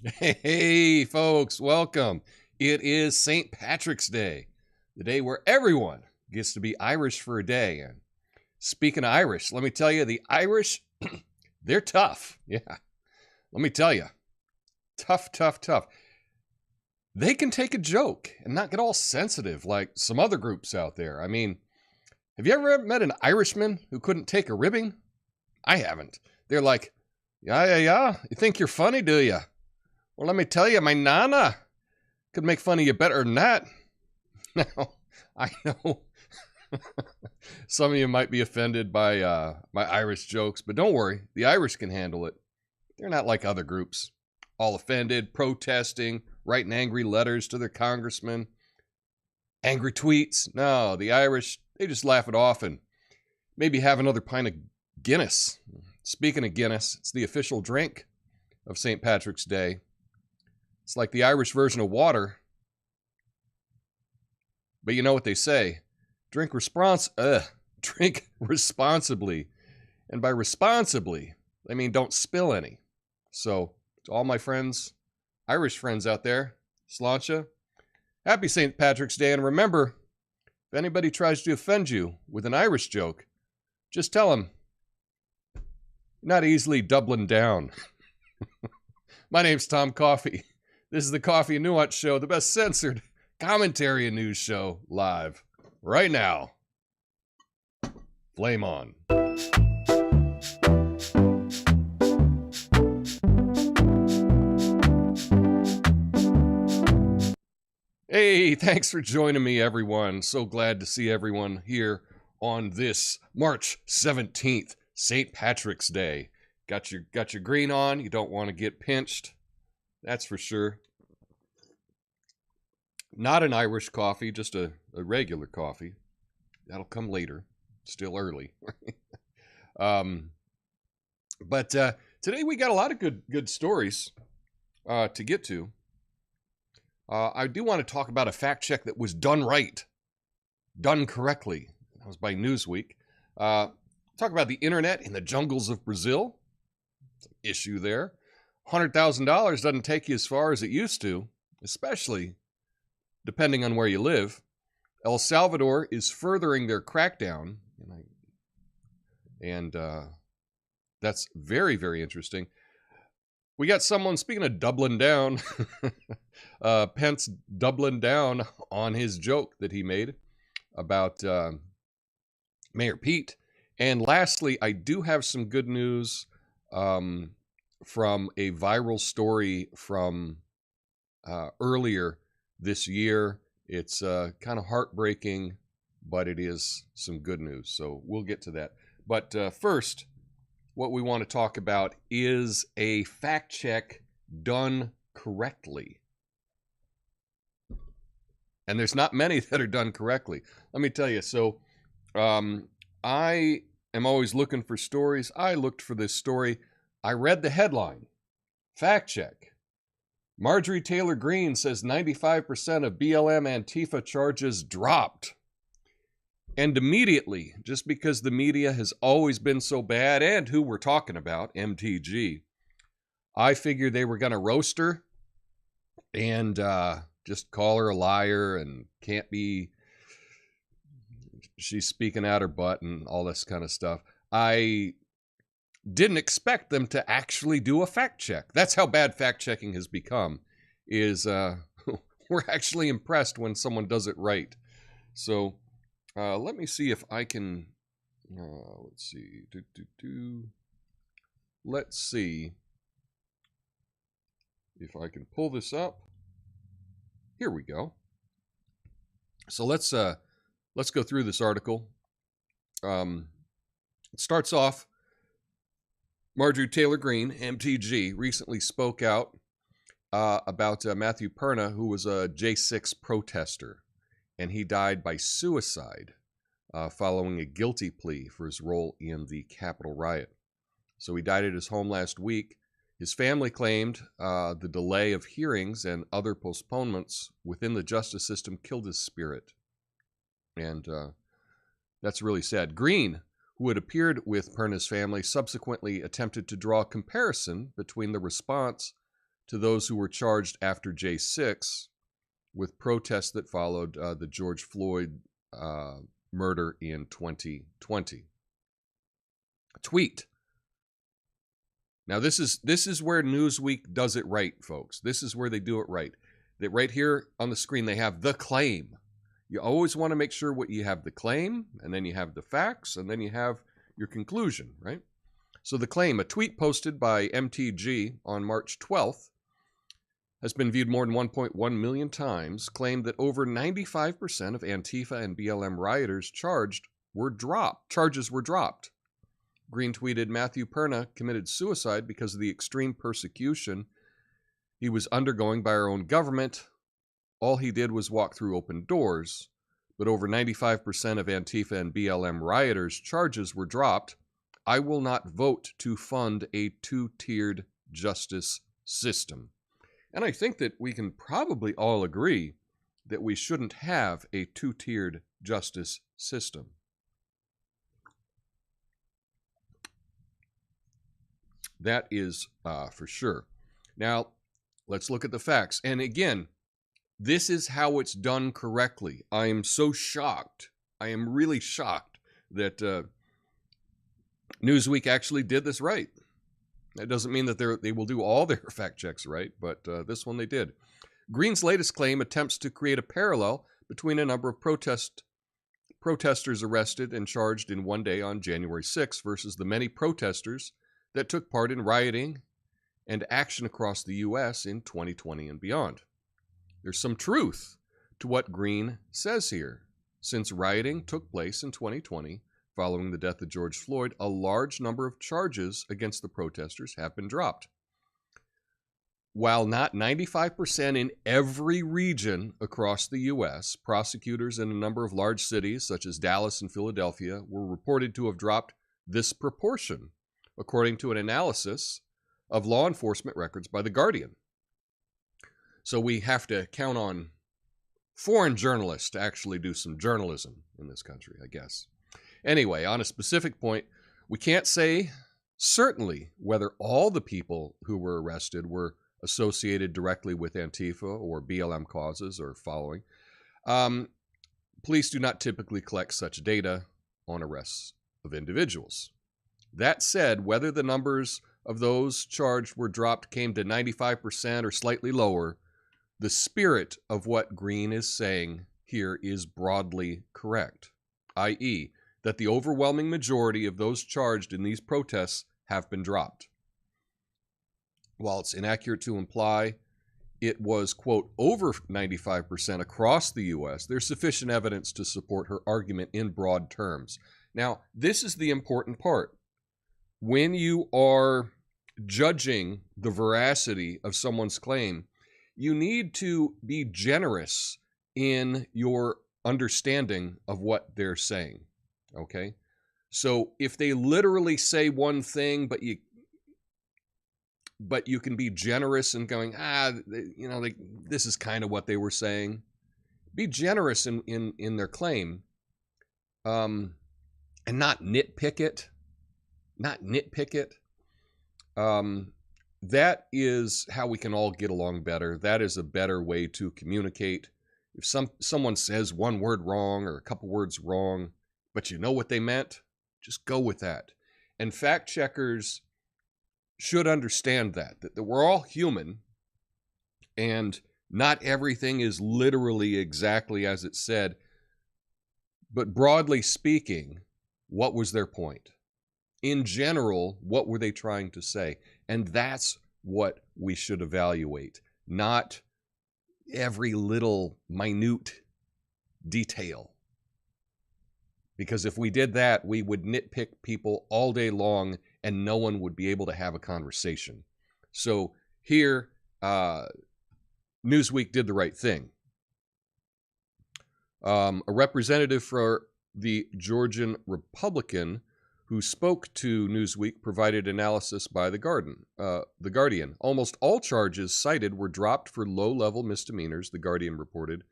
Hey, folks, welcome. It is St. Patrick's Day, the day where everyone gets to be Irish for a day. And speaking of Irish, let me tell you, the Irish, they're tough. Yeah, let me tell you, tough. They can take a joke and not get all sensitive like some other groups out there. I mean, have you ever met an Irishman who couldn't take a ribbing? I haven't. They're like, yeah. You think you're funny, do you? Well, let me tell you, my nana could make fun of you better than that. Now, I know some of you might be offended by my Irish jokes, but don't worry, the Irish can handle it. They're not like other groups, all offended, protesting, writing angry letters to their congressman, angry tweets. No, the Irish, they just laugh it off and maybe have another pint of Guinness. Speaking of Guinness, it's the official drink of St. Patrick's Day. It's like the Irish version of water. But you know what they say, drink responsibly. And by responsibly, I mean don't spill any. So to all my friends, Irish friends out there, Sláinte, happy St. Patrick's Day. And remember, if anybody tries to offend you with an Irish joke, just tell them, you're not easily doubling down. My name's Tom Coffey. This is the Coffee and Nuance Show, the best censored commentary and news show live right now. Flame on. Hey, thanks for joining me, everyone. So glad to see everyone here on this March 17th, St. Patrick's Day. Got your green on. You don't want to get pinched. That's for sure. Not an Irish coffee, just a regular coffee. That'll come later. Still early. But today we got a lot of good stories to get to. I do want to talk about a fact check that was done right, done correctly. That was by Newsweek. Talk about the internet in the jungles of Brazil. It's an issue there. $100,000 doesn't take you as far as it used to, especially depending on where you live. El Salvador is furthering their crackdown, and that's very, very interesting. We got someone, speaking of doubling down, Pence doubling down on his joke that he made about Mayor Pete. And lastly, I do have some good news from a viral story from earlier this year. It's kind of heartbreaking, but it is some good news. So we'll get to that. But first, what we want to talk about is a fact check done correctly. And there's not many that are done correctly. Let me tell you. So I am always looking for stories. I looked for this story. I read the headline. Fact check. Marjorie Taylor Greene says 95% of BLM Antifa charges dropped. And immediately, just because the media has always been so bad, and who we're talking about, MTG, I figured they were going to roast her and just call her a liar and can't be, she's speaking out her butt and all this kind of stuff. I didn't expect them to actually do a fact check. That's how bad fact checking has become, is we're actually impressed when someone does it right. So let me see if I can, let's see, let's see if I can pull this up. Here we go. So let's go through this article. It starts off, Marjorie Taylor Greene, MTG, recently spoke out about Matthew Perna, who was a J6 protester, and he died by suicide following a guilty plea for his role in the Capitol riot. So he died at his home last week. His family claimed the delay of hearings and other postponements within the justice system killed his spirit. And that's really sad. Greene, who had appeared with Perna's family, subsequently attempted to draw a comparison between the response to those who were charged after J6 with protests that followed the George Floyd murder in 2020. A tweet. Now this is where Newsweek does it right, folks. This is where they do it right. That right here on the screen they have the claim. You always want to make sure what you have the claim, and then you have the facts, and then you have your conclusion, right? So the claim, a tweet posted by MTG on March 12th, has been viewed more than 1.1 million times, claimed that over 95% of Antifa and BLM rioters charges were dropped. Greene tweeted, Matthew Perna committed suicide because of the extreme persecution he was undergoing by our own government. All he did was walk through open doors, but over 95% of Antifa and BLM rioters' charges were dropped. I will not vote to fund a two-tiered justice system. And I think that we can probably all agree that we shouldn't have a two-tiered justice system. That is for sure. Now, let's look at the facts. And again, this is how it's done correctly. I am so shocked. I am really shocked that Newsweek actually did this right. That doesn't mean that they will do all their fact checks right, but this one they did. Greene's latest claim attempts to create a parallel between a number of protesters arrested and charged in one day on January 6th versus the many protesters that took part in rioting and action across the U.S. in 2020 and beyond. There's some truth to what Greene says here. Since rioting took place in 2020, following the death of George Floyd, a large number of charges against the protesters have been dropped. While not 95% in every region across the U.S., prosecutors in a number of large cities, such as Dallas and Philadelphia, were reported to have dropped this proportion, according to an analysis of law enforcement records by The Guardian. So we have to count on foreign journalists to actually do some journalism in this country, I guess. Anyway, on a specific point, we can't say certainly whether all the people who were arrested were associated directly with Antifa or BLM causes or following. Police do not typically collect such data on arrests of individuals. That said, whether the numbers of those charged were dropped came to 95% or slightly lower, the spirit of what Greene is saying here is broadly correct, i.e., that the overwhelming majority of those charged in these protests have been dropped. While it's inaccurate to imply it was, quote, over 95% across the U.S., there's sufficient evidence to support her argument in broad terms. Now, this is the important part. When you are judging the veracity of someone's claim, you need to be generous in your understanding of what they're saying, okay? So if they literally say one thing, but you can be generous in going, this is kind of what they were saying. Be generous in their claim, and not nitpick it. That is how we can all get along better. That is a better way to communicate. If someone says one word wrong or a couple words wrong, but you know what they meant, just go with that. And fact checkers should understand that we're all human and not everything is literally exactly as it said. But broadly speaking, what was their point? In general, what were they trying to say? And that's what we should evaluate, not every little minute detail. Because if we did that, we would nitpick people all day long and no one would be able to have a conversation. So here, Newsweek did the right thing. A representative for the Georgian Republican who spoke to Newsweek provided analysis by The Guardian. Almost all charges cited were dropped for low-level misdemeanors, The Guardian reported,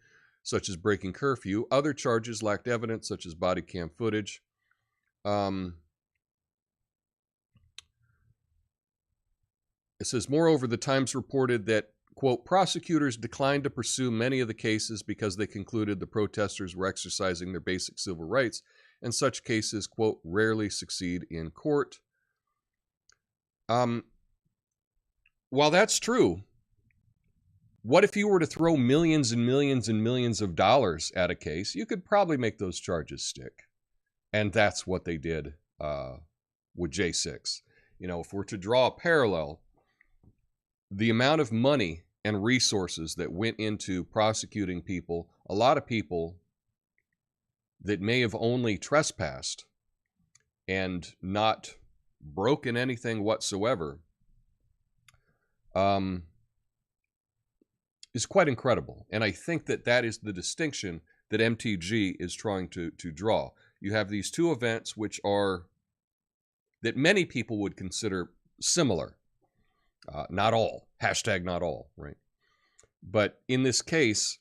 such as breaking curfew. Other charges lacked evidence, such as body cam footage. It says, moreover, the Times reported that, quote, prosecutors declined to pursue many of the cases because they concluded the protesters were exercising their basic civil rights, and such cases, quote, rarely succeed in court. While that's true, what if you were to throw millions and millions and millions of dollars at a case? You could probably make those charges stick. And that's what they did with J6. You know, if we're to draw a parallel, the amount of money and resources that went into prosecuting people, a lot of people that may have only trespassed and not broken anything whatsoever, is quite incredible. And I think that that is the distinction that MTG is trying to draw. You have these two events which are, that many people would consider similar. Not all. Hashtag not all, right? But in this case,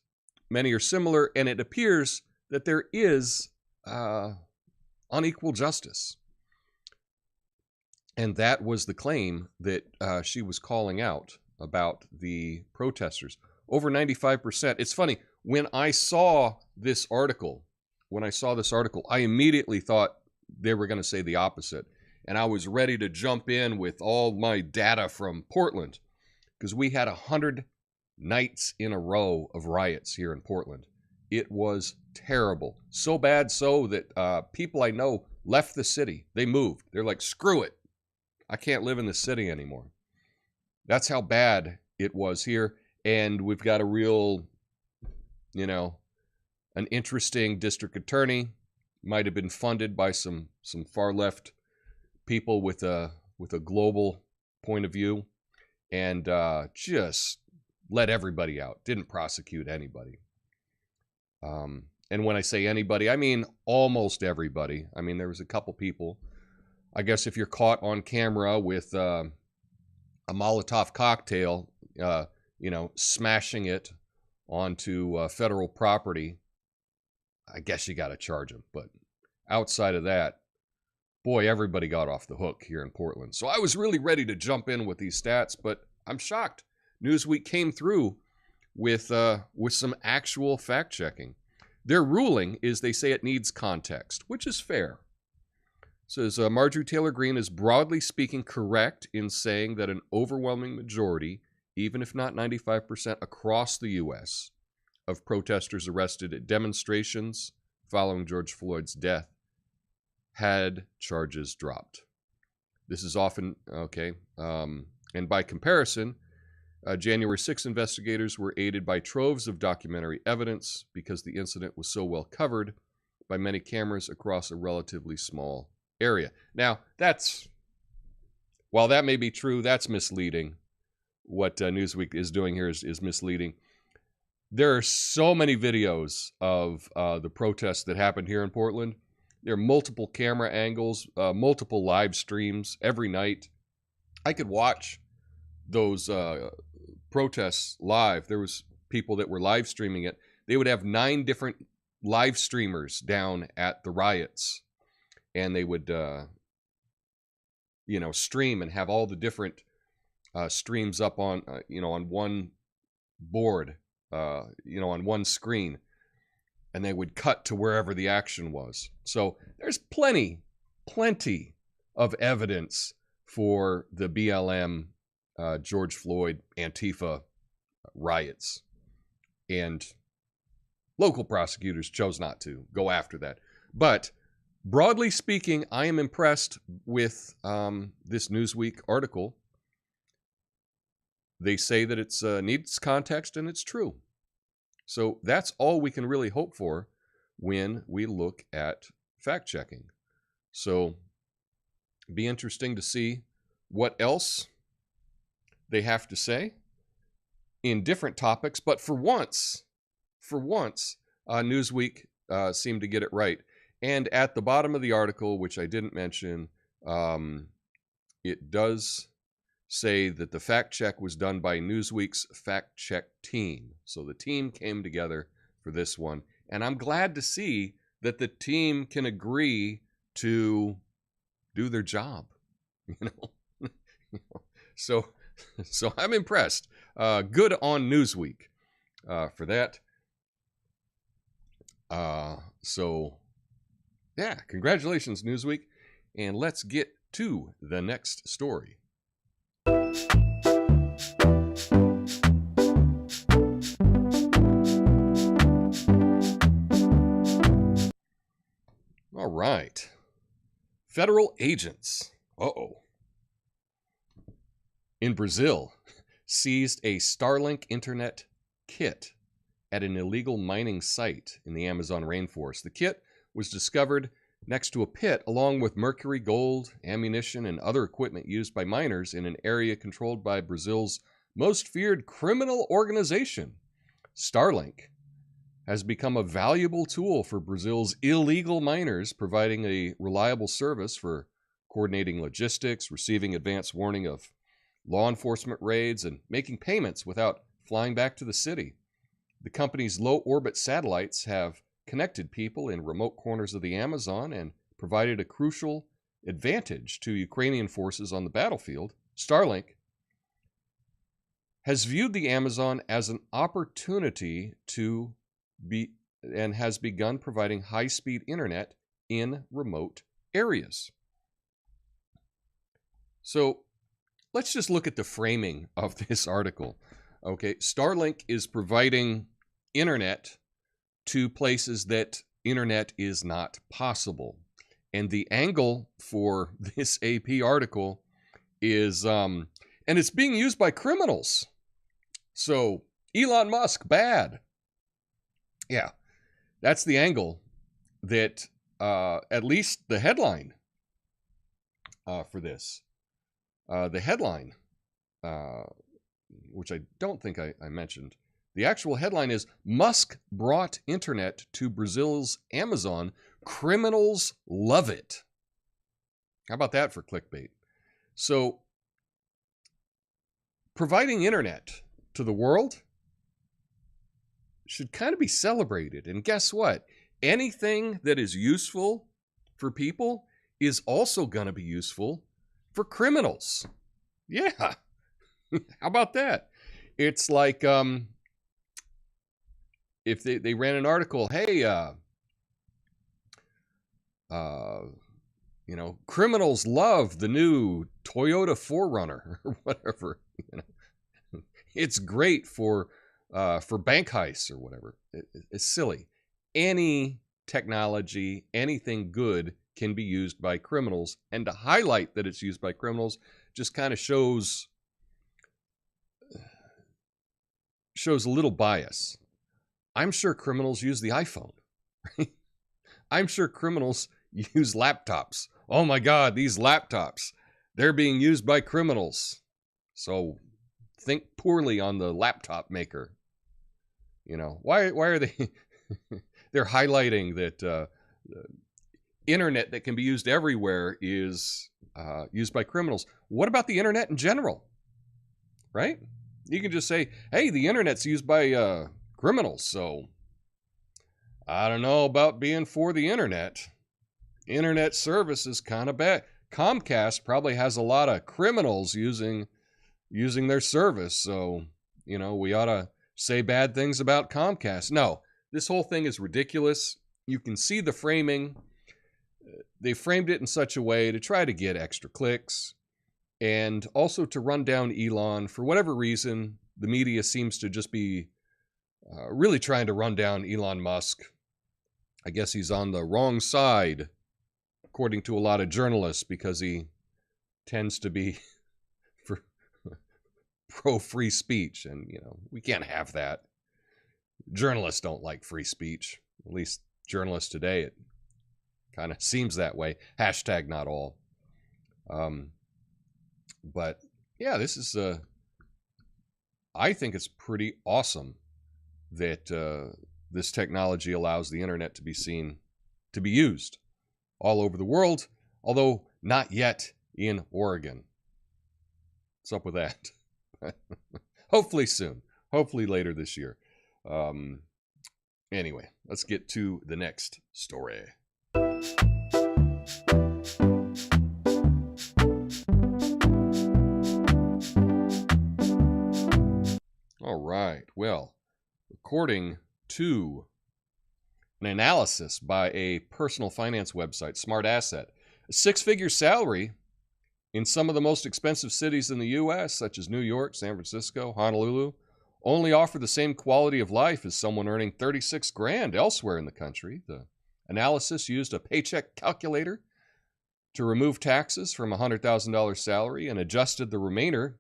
many are similar, and it appears that there is unequal justice. And that was the claim that she was calling out about the protesters. Over 95%. It's funny, when I saw this article, I immediately thought they were going to say the opposite. And I was ready to jump in with all my data from Portland, because we had 100 nights in a row of riots here in Portland. It was terrible. So bad so that people I know left the city. They moved. They're like, screw it. I can't live in the city anymore. That's how bad it was here. And we've got a real, you know, an interesting district attorney. Might have been funded by some far left people with a global point of view, and just let everybody out. Didn't prosecute anybody. And when I say anybody, I mean almost everybody. I mean, there was a couple people. I guess if you're caught on camera with a Molotov cocktail, you know, smashing it onto federal property, I guess you got to charge them. But outside of that, boy, everybody got off the hook here in Portland. So I was really ready to jump in with these stats, but I'm shocked. Newsweek came through with some actual fact checking. Their ruling is they say it needs context, which is fair. It says Marjorie Taylor Greene is broadly speaking correct in saying that an overwhelming majority, even if not 95% across the U.S., of protesters arrested at demonstrations following George Floyd's death had charges dropped. This is often, okay, and by comparison, January 6 investigators were aided by troves of documentary evidence because the incident was so well covered by many cameras across a relatively small area. Now, while that may be true, that's misleading. What Newsweek is doing here is misleading. There are so many videos of the protests that happened here in Portland. There are multiple camera angles, multiple live streams every night. I could watch those protests live. There was people that were live streaming it. They would have 9 different live streamers down at the riots, and they would, you know, stream and have all the different streams up on, you know, on one board, you know, on one screen, and they would cut to wherever the action was. So there's plenty of evidence for the BLM, George Floyd, Antifa riots. And local prosecutors chose not to go after that. But broadly speaking, I am impressed with this Newsweek article. They say that it needs context, and it's true. So that's all we can really hope for when we look at fact-checking. So be interesting to see what else they have to say in different topics. But for once, Newsweek seemed to get it right. And at the bottom of the article, which I didn't mention, it does say that the fact check was done by Newsweek's fact check team. So the team came together for this one. And I'm glad to see that the team can agree to do their job, you know. So I'm impressed. Good on Newsweek for that. So yeah, congratulations, Newsweek. And let's get to the next story. All right. Federal agents, in Brazil, seized a Starlink internet kit at an illegal mining site in the Amazon rainforest. The kit was discovered next to a pit along with mercury, gold, ammunition, and other equipment used by miners in an area controlled by Brazil's most feared criminal organization. Starlink has become a valuable tool for Brazil's illegal miners, providing a reliable service for coordinating logistics, receiving advance warning of law enforcement raids, and making payments without flying back to the city. The company's low-orbit satellites have connected people in remote corners of the Amazon and provided a crucial advantage to Ukrainian forces on the battlefield. Starlink has viewed the Amazon as an opportunity to and has begun providing high-speed internet in remote areas. So let's just look at the framing of this article. Okay, Starlink is providing internet to places that internet is not possible. And the angle for this AP article is, and it's being used by criminals. So Elon Musk, bad. Yeah, that's the angle that at least the headline for this. The headline, which I don't think I mentioned, the actual headline is Musk brought internet to Brazil's Amazon. Criminals love it. How about that for clickbait? So, providing internet to the world should kind of be celebrated. And guess what? Anything that is useful for people is also going to be useful for criminals. Yeah. How about that? It's like if they ran an article, hey, criminals love the new Toyota 4Runner or whatever. It's great for bank heists or whatever. It's silly. Any technology, anything good can be used by criminals, and to highlight that it's used by criminals just kind of shows a little bias. I'm sure criminals use the iPhone. Right? I'm sure criminals use laptops. Oh my God, these laptops, they're being used by criminals. So think poorly on the laptop maker. Why are they they're highlighting that internet that can be used everywhere is used by criminals. What about the internet in general? Right? You can just say, hey, the internet's used by criminals, so I don't know about being for the internet. Internet service is kind of bad. Comcast probably has a lot of criminals using their service, so, we ought to say bad things about Comcast. No, this whole thing is ridiculous. You can see the framing. They framed it in such a way to try to get extra clicks and also to run down Elon. For whatever reason, the media seems to just be really trying to run down Elon Musk. I guess he's on the wrong side, according to a lot of journalists, because he tends to be for pro-free speech. And, we can't have that. Journalists don't like free speech. At least journalists today, it kind of seems that way. Hashtag not all. But yeah, this is, I think it's pretty awesome that this technology allows the internet to be used all over the world, although not yet in Oregon. What's up with that? Hopefully soon. Hopefully later this year. Anyway, let's get to the next story. All right. Well, according to an analysis by a personal finance website, Smart Asset, a six-figure salary in some of the most expensive cities in the U.S., such as New York, San Francisco, Honolulu, only offer the same quality of life as someone earning 36 grand elsewhere in the country. The analysis used a paycheck calculator to remove taxes from a $100,000 salary and adjusted the remainder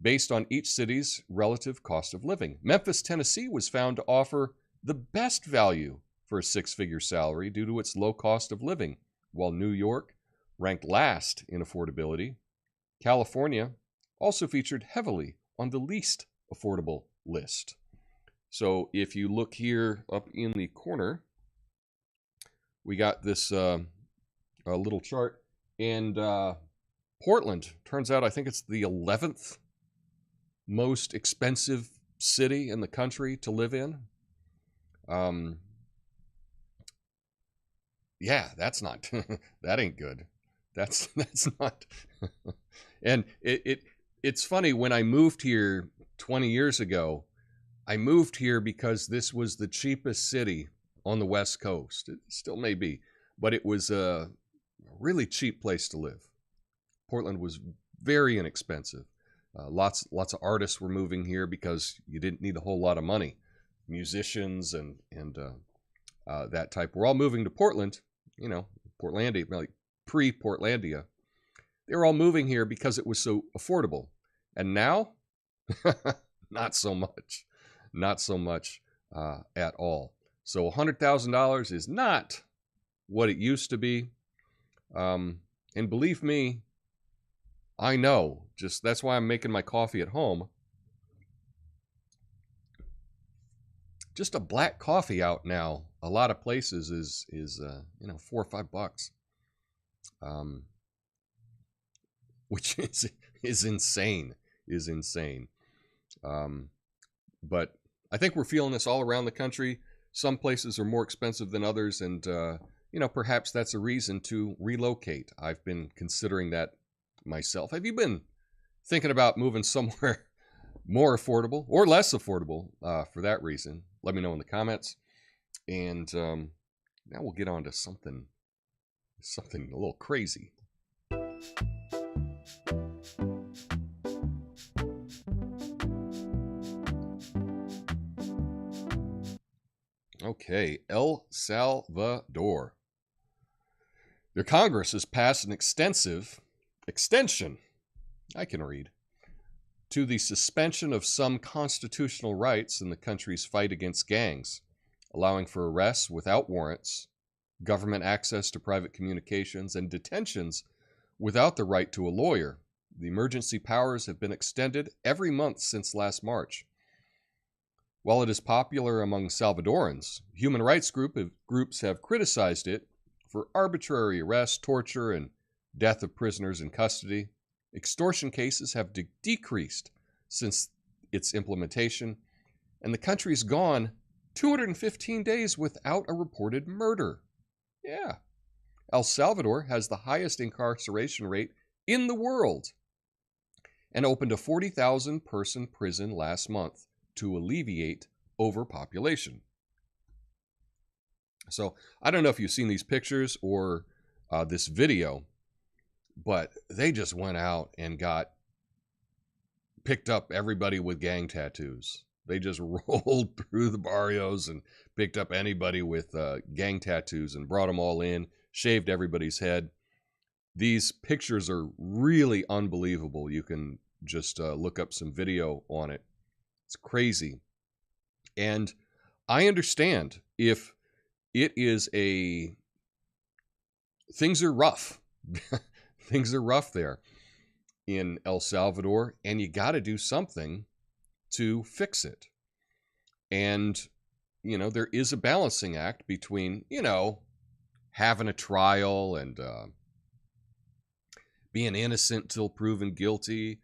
based on each city's relative cost of living. Memphis, Tennessee was found to offer the best value for a six-figure salary due to its low cost of living, while New York ranked last in affordability. California also featured heavily on the least affordable list. So if you look here up in the corner, we got this little chart, and Portland turns out I think it's the 11th most expensive city in the country to live in. Yeah, that's not that ain't good. That's not. And it's funny, when I moved here 20 years ago, I moved here because this was the cheapest city on the West Coast. It still may be, but it was a really cheap place to live. Portland was very inexpensive. Lots of artists were moving here because you didn't need a whole lot of money. Musicians and that type were all moving to Portland. You know, Portlandia, like pre-Portlandia. They were all moving here because it was so affordable. And now, not so much. Not so much at all. So $100,000 is not what it used to be. And believe me, I know. Just that's why I'm making my coffee at home. Just a black coffee out now, a lot of places is $4 or $5, which is insane. But I think we're feeling this all around the country. Some places are more expensive than others, and perhaps that's a reason to relocate. I've been considering that myself. Have you been thinking about moving somewhere more affordable or less affordable for that reason? Let me know in the comments. And now we'll get on to something a little crazy. Okay, El Salvador. Their Congress has passed an extension, I can read, to the suspension of some constitutional rights in the country's fight against gangs, allowing for arrests without warrants, government access to private communications, and detentions without the right to a lawyer. The emergency powers have been extended every month since last March. While it is popular among Salvadorans, human rights groups have criticized it for arbitrary arrest, torture, and death of prisoners in custody. Extortion cases have decreased since its implementation, and the country's gone 215 days without a reported murder. Yeah. El Salvador has the highest incarceration rate in the world and opened a 40,000 person prison last month to alleviate overpopulation. So I don't know if you've seen these pictures or this video, but they just went out and picked up everybody with gang tattoos. They just rolled through the barrios and picked up anybody with gang tattoos and brought them all in, shaved everybody's head. These pictures are really unbelievable. You can just look up some video on it. It's crazy. And I understand if it is things are rough. Things are rough there in El Salvador, and you got to do something to fix it. And, there is a balancing act between, having a trial and being innocent till proven guilty.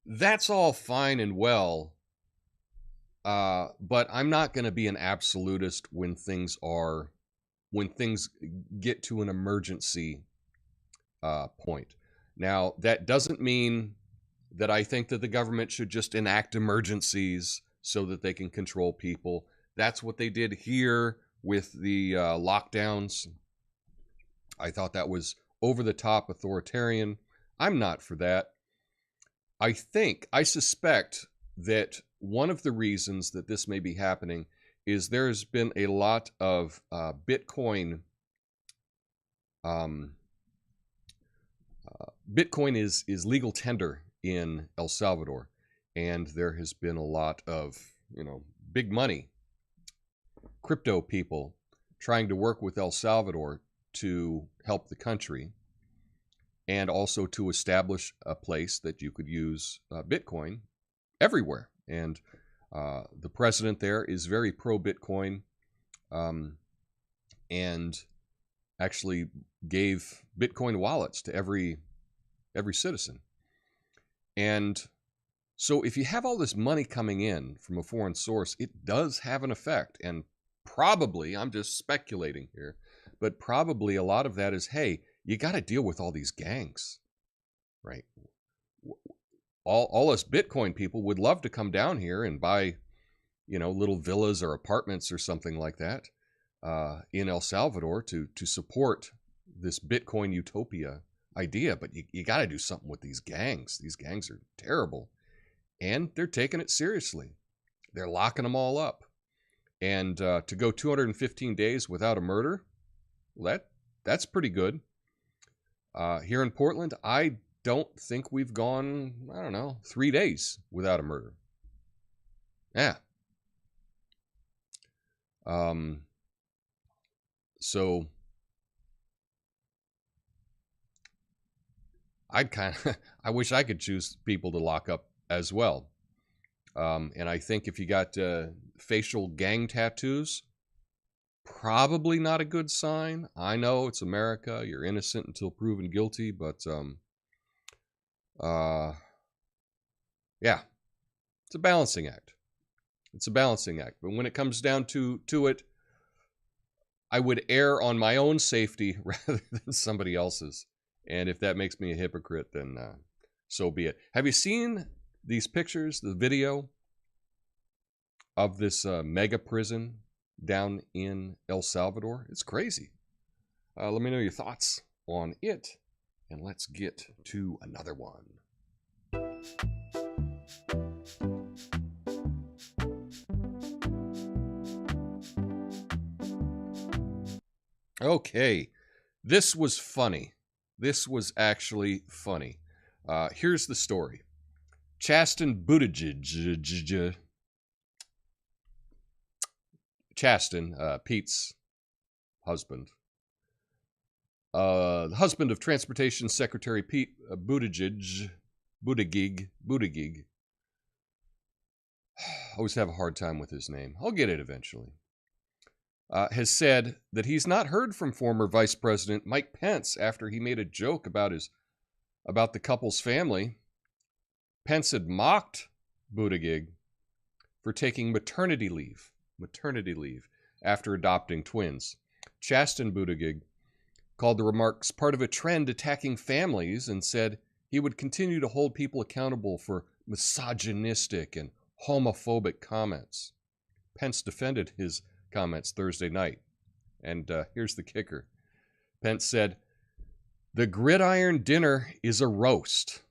That's all fine and well But I'm not going to be an absolutist when things get to an emergency point. Now, that doesn't mean that I think that the government should just enact emergencies so that they can control people. That's what they did here with the lockdowns. I thought that was over the top authoritarian. I'm not for that. I suspect that one of the reasons that this may be happening is there's been a lot of Bitcoin. Bitcoin is legal tender in El Salvador, and there has been a lot of, big money, crypto people trying to work with El Salvador to help the country, and also to establish a place that you could use Bitcoin everywhere. And the president there is very pro-Bitcoin, and actually gave Bitcoin wallets to every citizen. And so if you have all this money coming in from a foreign source, it does have an effect. And probably, I'm just speculating here, but probably a lot of that is, hey, you got to deal with all these gangs, right? All us Bitcoin people would love to come down here and buy, little villas or apartments or something like that in El Salvador to support this Bitcoin utopia idea. But you got to do something with these gangs. These gangs are terrible, and they're taking it seriously. They're locking them all up. And to go 215 days without a murder, well, that's pretty good. Here in Portland, I don't think we've gone, 3 days without a murder. Yeah. So I wish I could choose people to lock up as well. And I think if you got facial gang tattoos, probably not a good sign. I know it's America. You're innocent until proven guilty, but yeah, it's a balancing act. It's a balancing act. But when it comes down to it, I would err on my own safety rather than somebody else's. And if that makes me a hypocrite, then so be it. Have you seen these pictures, the video of this mega prison down in El Salvador? It's crazy. Let me know your thoughts on it, and let's get to another one. Okay, this was funny. This was actually funny. Here's the story. Chasten Buttigieg, Pete's husband, the husband of Transportation Secretary Pete Buttigieg. I always have a hard time with his name. I'll get it eventually. Has said that he's not heard from former Vice President Mike Pence after he made a joke about the couple's family. Pence had mocked Buttigieg for taking maternity leave after adopting twins. Chasten Buttigieg called the remarks part of a trend attacking families and said he would continue to hold people accountable for misogynistic and homophobic comments. Pence defended his comments Thursday night. And here's the kicker. Pence said, "The gridiron dinner is a roast.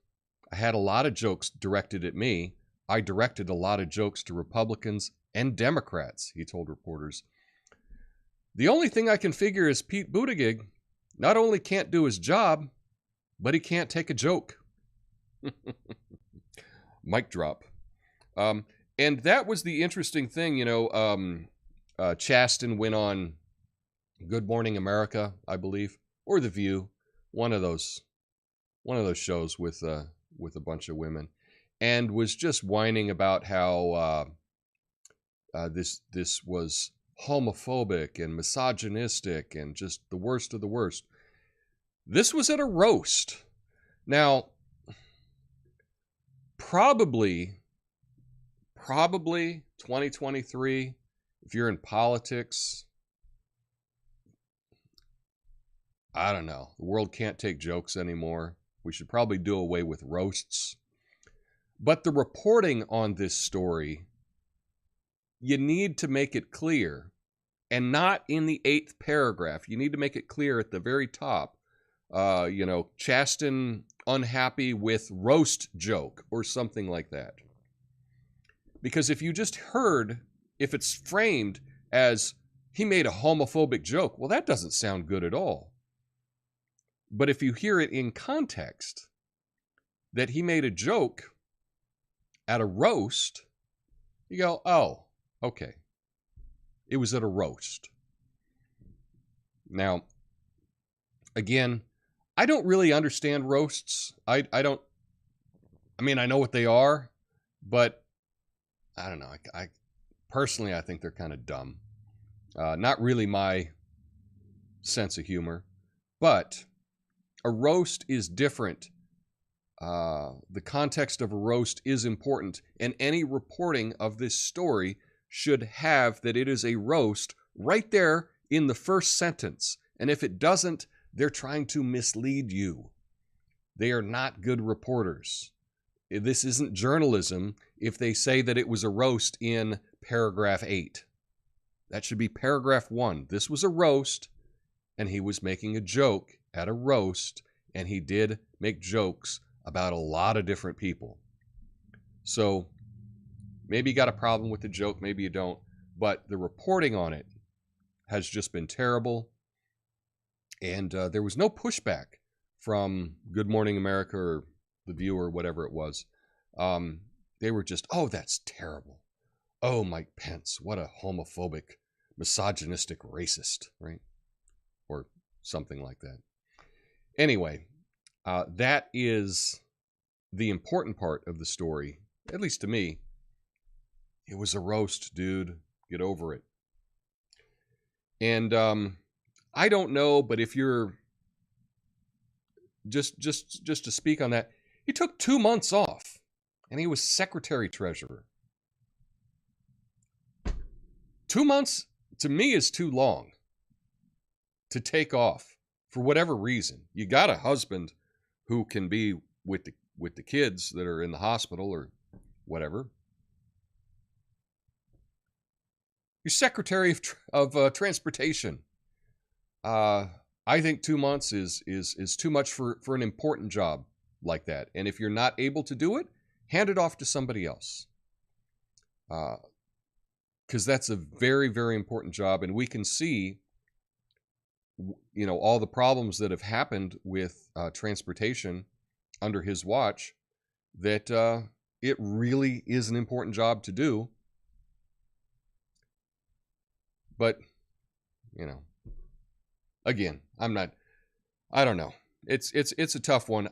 I had a lot of jokes directed at me. I directed a lot of jokes to Republicans and Democrats," he told reporters. "The only thing I can figure is Pete Buttigieg not only can't do his job, but he can't take a joke." Mic drop. And that was the interesting thing, Chasten went on Good Morning America, I believe, or The View, one of those shows with a bunch of women, and was just whining about how this was homophobic and misogynistic and just the worst of the worst. This was at a roast. Now, probably probably 2023, if you're in politics, I don't know. The world can't take jokes anymore. We should probably do away with roasts. But the reporting on this story, you need to make it clear, and not in the 8th paragraph. You need to make it clear at the very top. Chasten unhappy with roast joke or something like that. Because if you just heard, if it's framed as he made a homophobic joke, well, that doesn't sound good at all. But if you hear it in context, that he made a joke at a roast, you go, oh, okay. It was at a roast. Now, again, I don't really understand roasts. I know what they are, but I don't know. I personally, I think they're kind of dumb. Not really my sense of humor, but a roast is different. The context of a roast is important, and any reporting of this story should have that it is a roast right there in the first sentence. And if it doesn't, they're trying to mislead you. They are not good reporters. This isn't journalism if they say that it was a roast in paragraph 8. That should be paragraph 1. This was a roast, and he was making a joke at a roast, and he did make jokes about a lot of different people. So maybe you got a problem with the joke, maybe you don't, but the reporting on it has just been terrible. And there was no pushback from Good Morning America or The View or whatever it was. They were just, oh, that's terrible. Oh, Mike Pence, what a homophobic, misogynistic racist, right? Or something like that. Anyway, that is the important part of the story, at least to me. It was a roast, dude. Get over it. And I don't know, but if you're just to speak on that, he took 2 months off, and he was secretary treasurer. 2 months to me is too long to take off for whatever reason. You got a husband who can be with the kids that are in the hospital or whatever. You're secretary of transportation. I think 2 months is too much for an important job like that. And if you're not able to do it, hand it off to somebody else. Because that's a very, very important job. And we can see, all the problems that have happened with transportation under his watch, that it really is an important job to do. But, again, I don't know. It's a tough one.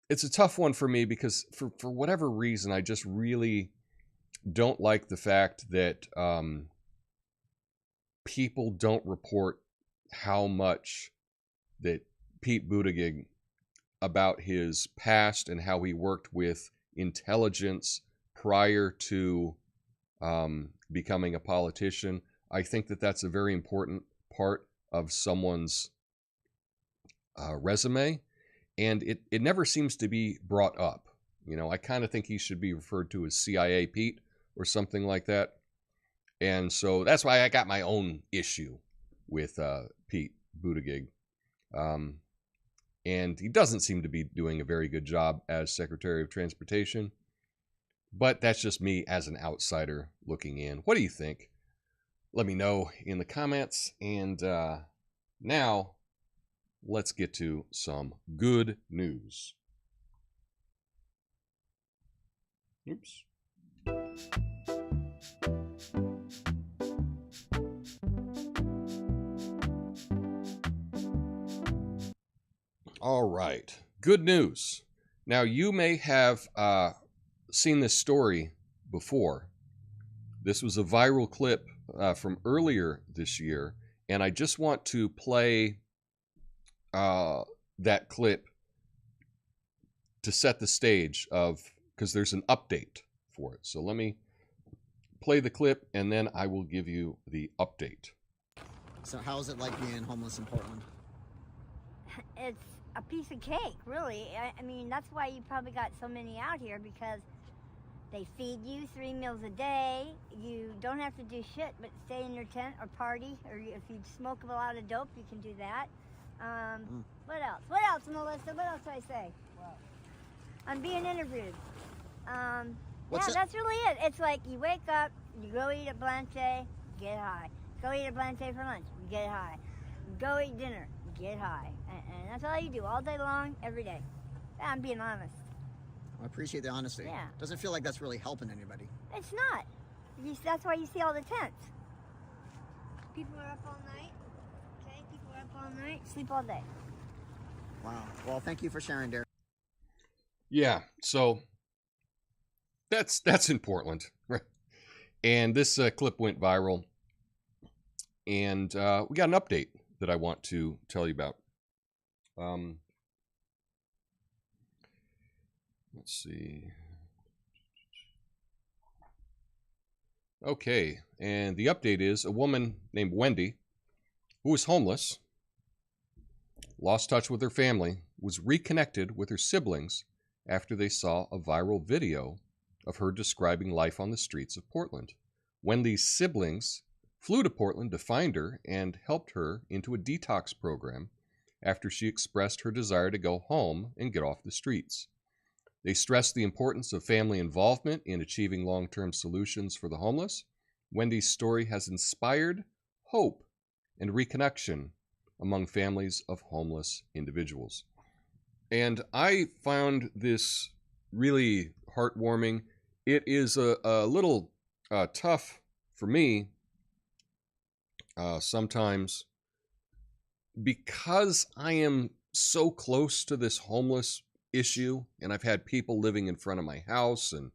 It's a tough one for me because for whatever reason, I just really don't like the fact that people don't report how much that Pete Buttigieg, about his past and how he worked with intelligence prior to becoming a politician. I think that that's a very important part of someone's resume, and it never seems to be brought up. I kind of think he should be referred to as CIA Pete or something like that. And so that's why I got my own issue with Pete Buttigieg. And he doesn't seem to be doing a very good job as Secretary of Transportation. But that's just me as an outsider looking in. What do you think? Let me know in the comments. And now, let's get to some good news. Oops. All right. Good news. Now, you may have seen this story before. This was a viral clip from earlier this year, and I just want to play that clip to set the stage of, because there's an update for it. So let me play the clip, and then I will give you the update. So how is it like being homeless in Portland? It's a piece of cake, really. I mean, that's why you probably got so many out here, because they feed you 3 meals a day. You don't have to do shit but stay in your tent or party, or if you smoke a lot of dope, you can do that. What else? What else, Melissa? What else do I say? Wow. I'm being interviewed. Yeah, that's really it. It's like you wake up, you go eat at Blanche, get high. Go eat at Blanche for lunch, get high. Go eat dinner, get high. And that's all you do all day long, every day. I'm being honest. I appreciate the honesty. Yeah. Doesn't feel like that's really helping anybody. It's not. That's why you see all the tents. People are up all night. Okay, people are up all night, sleep all day. Wow. Well, thank you for sharing, Derek. Yeah, so that's in Portland, right? And this clip went viral, and we got an update that I want to tell you about. Let's see. Okay, and the update is a woman named Wendy, who was homeless, lost touch with her family, was reconnected with her siblings after they saw a viral video of her describing life on the streets of Portland. Wendy's siblings flew to Portland to find her and helped her into a detox program after she expressed her desire to go home and get off the streets. They stressed the importance of family involvement in achieving long-term solutions for the homeless. Wendy's story has inspired hope and reconnection among families of homeless individuals. And I found this really heartwarming. It is a little tough for me sometimes, because I am so close to this homeless issue, and I've had people living in front of my house, and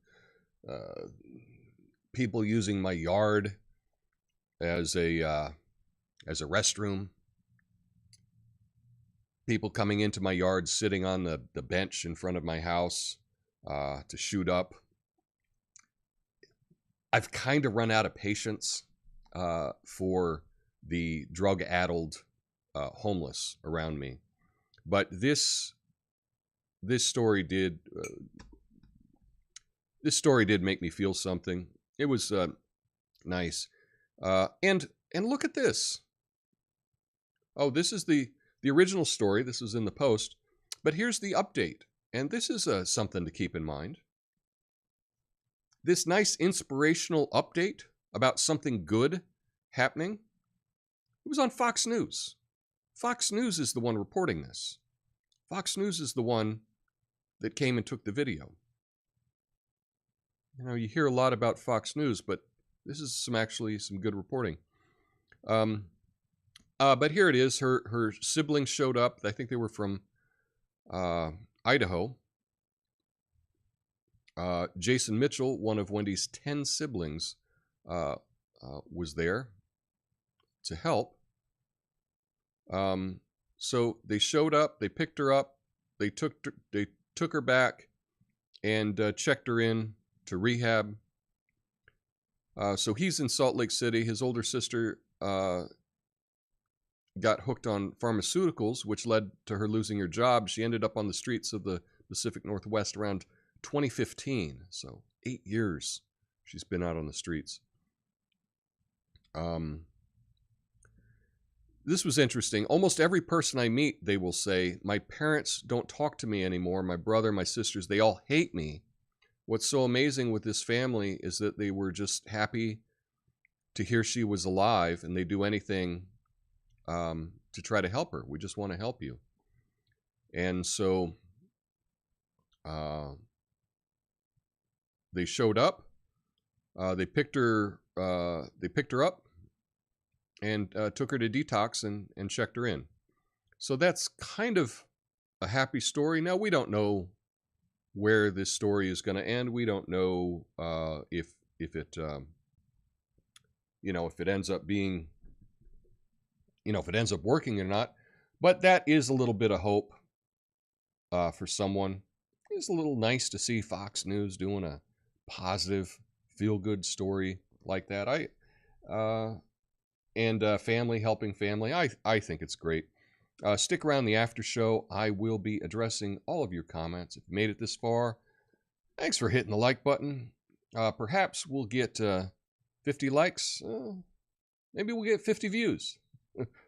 people using my yard as a restroom. People coming into my yard, sitting on the bench in front of my house to shoot up. I've kind of run out of patience for the drug-addled homeless around me. But this story did make me feel something. It was nice. And look at this. Oh, this is the original story. This was in the Post. But here's the update. And this is something to keep in mind. This nice inspirational update about something good happening, it was on Fox News. Fox News is the one reporting this. Fox News is the one that came and took the video. You know, you hear a lot about Fox News, but this is actually some good reporting. But here it is. Her siblings showed up. I think they were from Idaho. Jason Mitchell, one of Wendy's 10 siblings, was there to help. So they showed up. They picked her up. They took her back and checked her in to rehab. So he's in Salt Lake City. His older sister got hooked on pharmaceuticals, which led to her losing her job. She ended up on the streets of the Pacific Northwest around 2015. So 8 years she's been out on the streets. This was interesting. Almost every person I meet, they will say, my parents don't talk to me anymore. My brother, my sisters, they all hate me. What's so amazing with this family is that they were just happy to hear she was alive, and they do anything to try to help her. We just want to help you. And so they showed up. They picked her up and took her to detox and checked her in. So that's kind of a happy story. Now, we don't know where this story is going to end. We don't know if it if it ends up being, if it ends up working or not. But that is a little bit of hope for someone. it's a little nice to see Fox News doing a positive, feel-good story like that. Family helping family. I think it's great. Stick around the after show. I will be addressing all of your comments. If you made it this far, thanks for hitting the like button. Perhaps we'll get 50 likes. Maybe we'll get 50 views.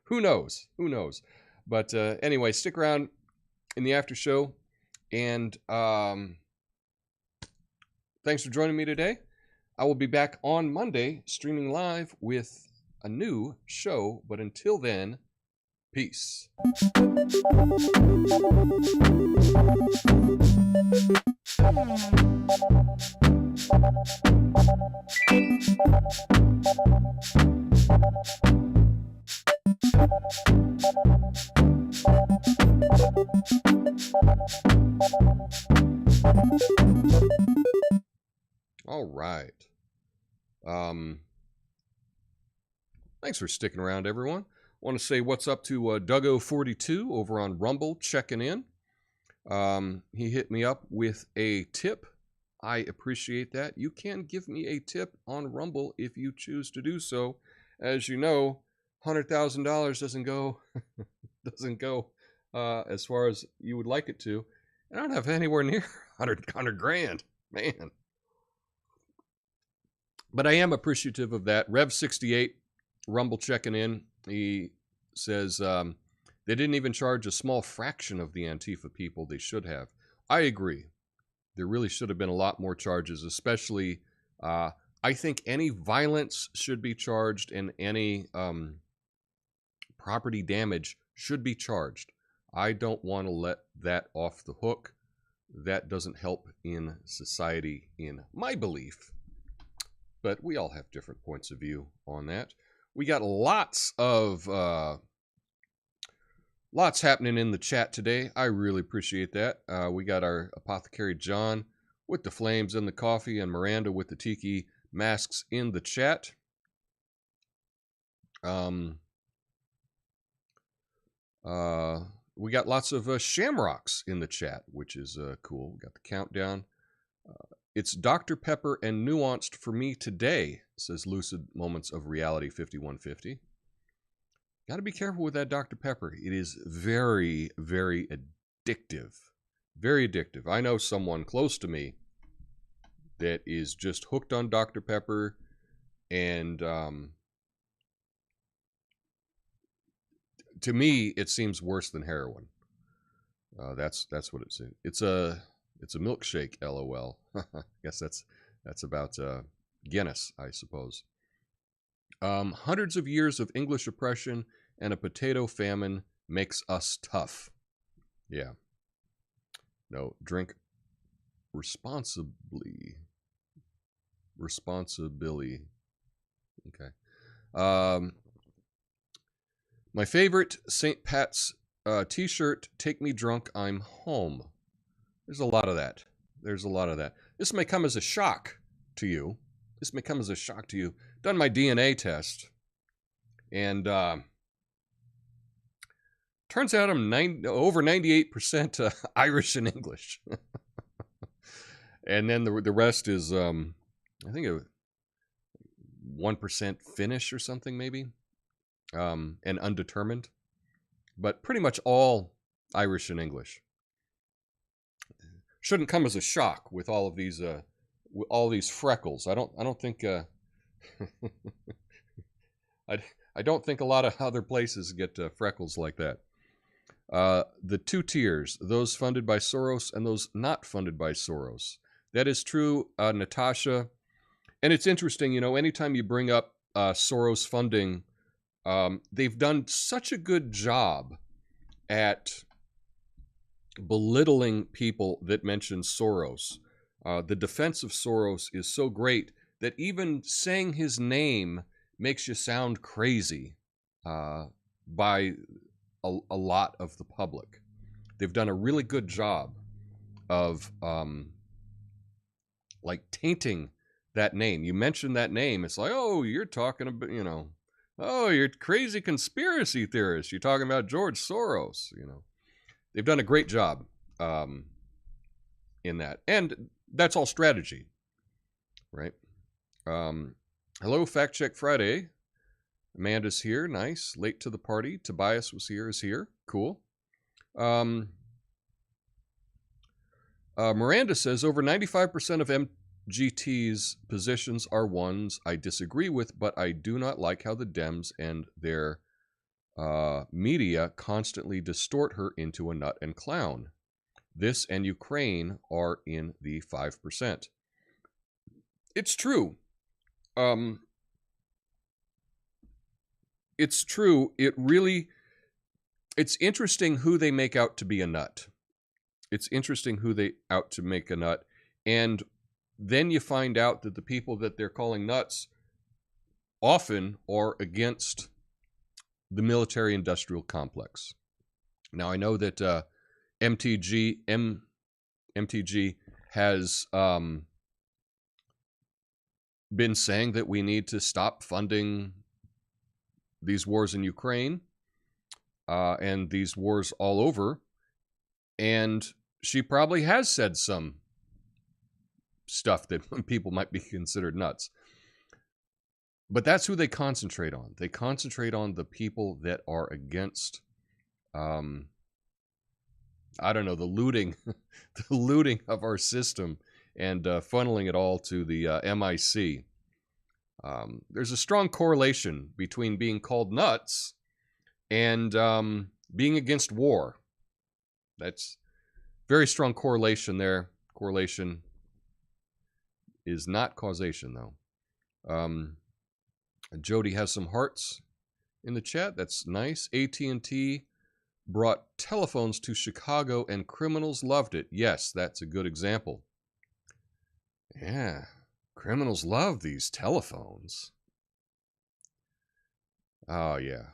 Who knows? Who knows? But anyway, stick around in the after show. And thanks for joining me today. I will be back on Monday streaming live with a new show. But until then, peace. All right. Thanks for sticking around, everyone. I want to say what's up to Duggo42 over on Rumble, checking in. He hit me up with a tip. I appreciate that. You can give me a tip on Rumble if you choose to do so. As you know, $100,000 doesn't go as far as you would like it to. And I don't have anywhere near 100 grand, man. But I am appreciative of that. Rev68, Rumble checking in. He says they didn't even charge a small fraction of the Antifa people they should have. I agree. There really should have been a lot more charges, especially I think any violence should be charged and any property damage should be charged. I don't want to let that off the hook. That doesn't help in society, in my belief. But we all have different points of view on that. We got lots happening in the chat today. I really appreciate that. We got our Apothecary John with the flames and the coffee, and Miranda with the tiki masks in the chat. We got lots of shamrocks in the chat, which is cool. We got the countdown. It's Dr. Pepper and nuanced for me today, says Lucid Moments of Reality 5150. Got to be careful with that Dr. Pepper. It is very, very addictive. Very addictive. I know someone close to me that is just hooked on Dr. Pepper, and to me, it seems worse than heroin. That's what it's. It's a milkshake, LOL. I guess that's about Guinness, I suppose. Hundreds of years of English oppression and a potato famine makes us tough. Yeah. No, drink responsibly. Responsibility. Okay. My favorite St. Pat's t-shirt, Take Me Drunk, I'm Home. There's a lot of that. There's a lot of that. This may come as a shock to you. Done my DNA test. And turns out I'm over 98% Irish and English. And then the rest is, I think, 1% Finnish or something, maybe. And undetermined. But pretty much all Irish and English. Shouldn't come as a shock with all of these freckles. I don't think I don't think a lot of other places get freckles like that. The two tiers, those funded by Soros and those not funded by Soros. That is true, Natasha. And it's interesting, you know, anytime you bring up Soros funding, they've done such a good job at belittling people that mention Soros. The defense of Soros is so great that even saying his name makes you sound crazy by a lot of the public. They've done a really good job of like tainting that name. You mention that name, it's like, oh, you're talking about, you know, oh, you're crazy conspiracy theorist. You're talking about George Soros, you know. They've done a great job in that. And that's all strategy, right? Hello, Fact Check Friday. Amanda's here. Nice. Late to the party. Tobias was here, is here. Cool. Miranda says, over 95% of MGT's positions are ones I disagree with, but I do not like how the Dems and their media constantly distort her into a nut and clown. This and Ukraine are in the 5%. It's true. It's true. It's interesting who they make out to be a nut. It's interesting who they out to make a nut. And then you find out that the people that they're calling nuts often are against the military-industrial complex. Now, I know that MTG has been saying that we need to stop funding these wars in Ukraine and these wars all over. And she probably has said some stuff that people might be considered nuts. But that's who they concentrate on. They concentrate on the people that are against, I don't know, the looting of our system and funneling it all to the MIC. There's a strong correlation between being called nuts and being against war. That's very strong correlation there. Correlation is not causation, though. Jody has some hearts in the chat. That's nice. AT&T brought telephones to Chicago and criminals loved it. Yes, that's a good example. Yeah, criminals love these telephones. Oh, yeah.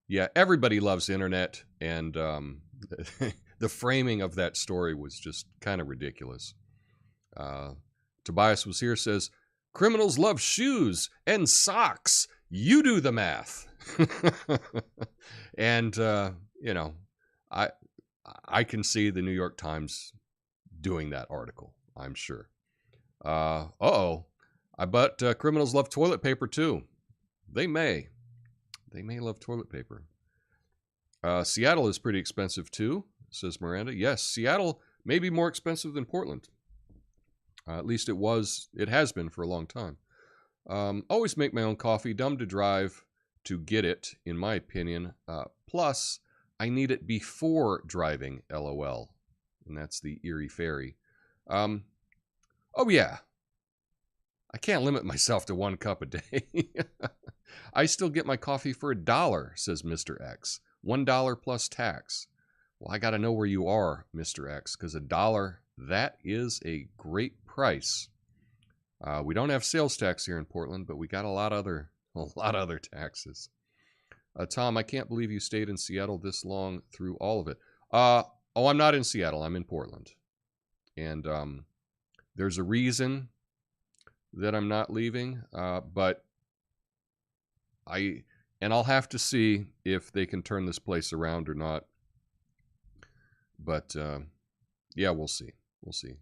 Yeah, everybody loves internet, and the framing of that story was just kind of ridiculous. Tobias was here, says, criminals love shoes and socks. You do the math. And, you know, I can see the New York Times doing that article, I'm sure. Uh-oh. I bet criminals love toilet paper, too. They may. They may love toilet paper. Seattle is pretty expensive, too, says Miranda. Yes, Seattle may be more expensive than Portland. At least it has been for a long time. Always make my own coffee. Dumb to drive to get it, in my opinion. Plus, I need it before driving, LOL. And that's the Erie Ferry. Oh, yeah. I can't limit myself to 1 cup a day. I still get my coffee for $1, says Mr. X. $1 plus tax. Well, I got to know where you are, Mr. X, because $1, that is a great price. We don't have sales tax here in Portland, but we got a lot of other taxes. Tom, I can't believe you stayed in Seattle this long through all of it. Oh, I'm not in Seattle. I'm in Portland. And there's a reason that I'm not leaving, but I'll have to see if they can turn this place around or not. But yeah, we'll see. We'll see.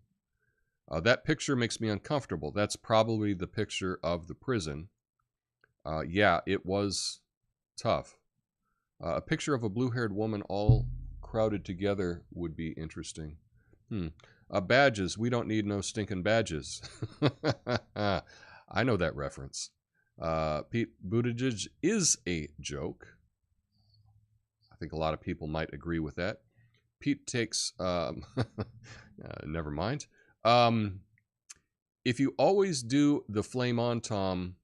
That picture makes me uncomfortable. That's probably the picture of the prison. Yeah, it was tough. A picture of a blue-haired woman all crowded together would be interesting. Badges. We don't need no stinking badges. I know that reference. Pete Buttigieg is a joke. I think a lot of people might agree with that. Pete takes... never mind. If you always do the flame on, Tom,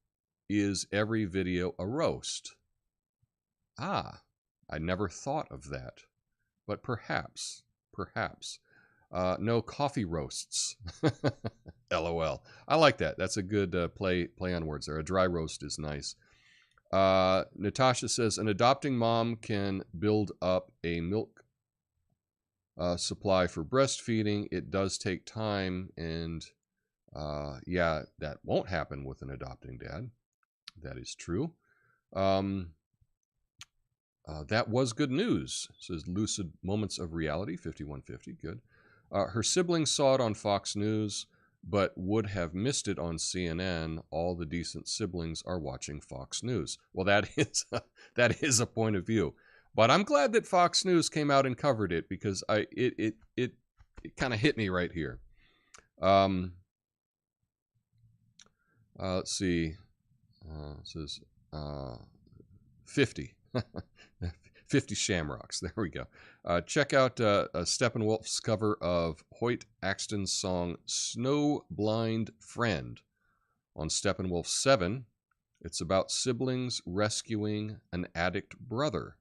is every video a roast? Ah, I never thought of that. But perhaps. No coffee roasts. LOL. I like that. That's a good play on words there. A dry roast is nice. Natasha says, an adopting mom can build up a milk supply for breastfeeding. It does take time, and yeah, that won't happen with an adopting dad. That is true. That was good news, says Lucid Moments of Reality, 5150. Good. Her siblings saw it on Fox News, but would have missed it on CNN. All the decent siblings are watching Fox News. Well, that is a point of view. But I'm glad that Fox News came out and covered it, because it kind of hit me right here. Let's see. It says 50. 50 Shamrocks. There we go. Check out Steppenwolf's cover of Hoyt Axton's song Snowblind Friend on Steppenwolf 7. It's about siblings rescuing an addict brother.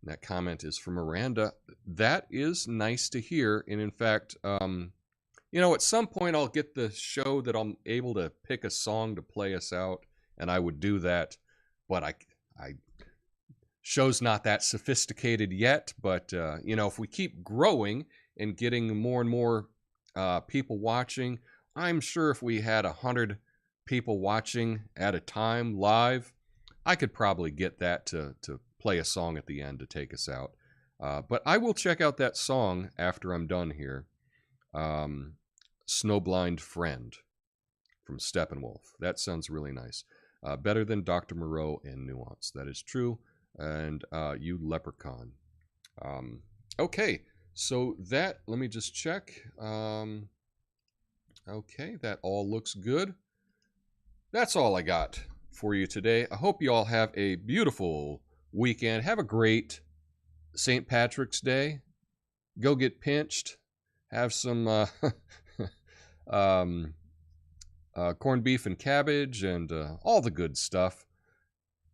And that comment is from Miranda. That is nice to hear. And in fact, at some point I'll get the show that I'm able to pick a song to play us out, and I would do that. But I show's not that sophisticated yet, but if we keep growing and getting more and more people watching, I'm sure if we had 100 people watching at a time live, I could probably get that to play a song at the end to take us out. But I will check out that song after I'm done here. Snowblind Friend from Steppenwolf. That sounds really nice. Better than Dr. Moreau and Nuance. That is true. And you leprechaun. Okay, so let me just check. Okay, that all looks good. That's all I got for you today. I hope you all have a beautiful weekend. Have a great St. Patrick's Day. Go get pinched. Have some corned beef and cabbage and all the good stuff.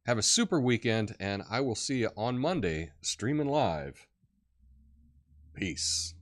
Have a super weekend, and I will see you on Monday, streaming live. Peace.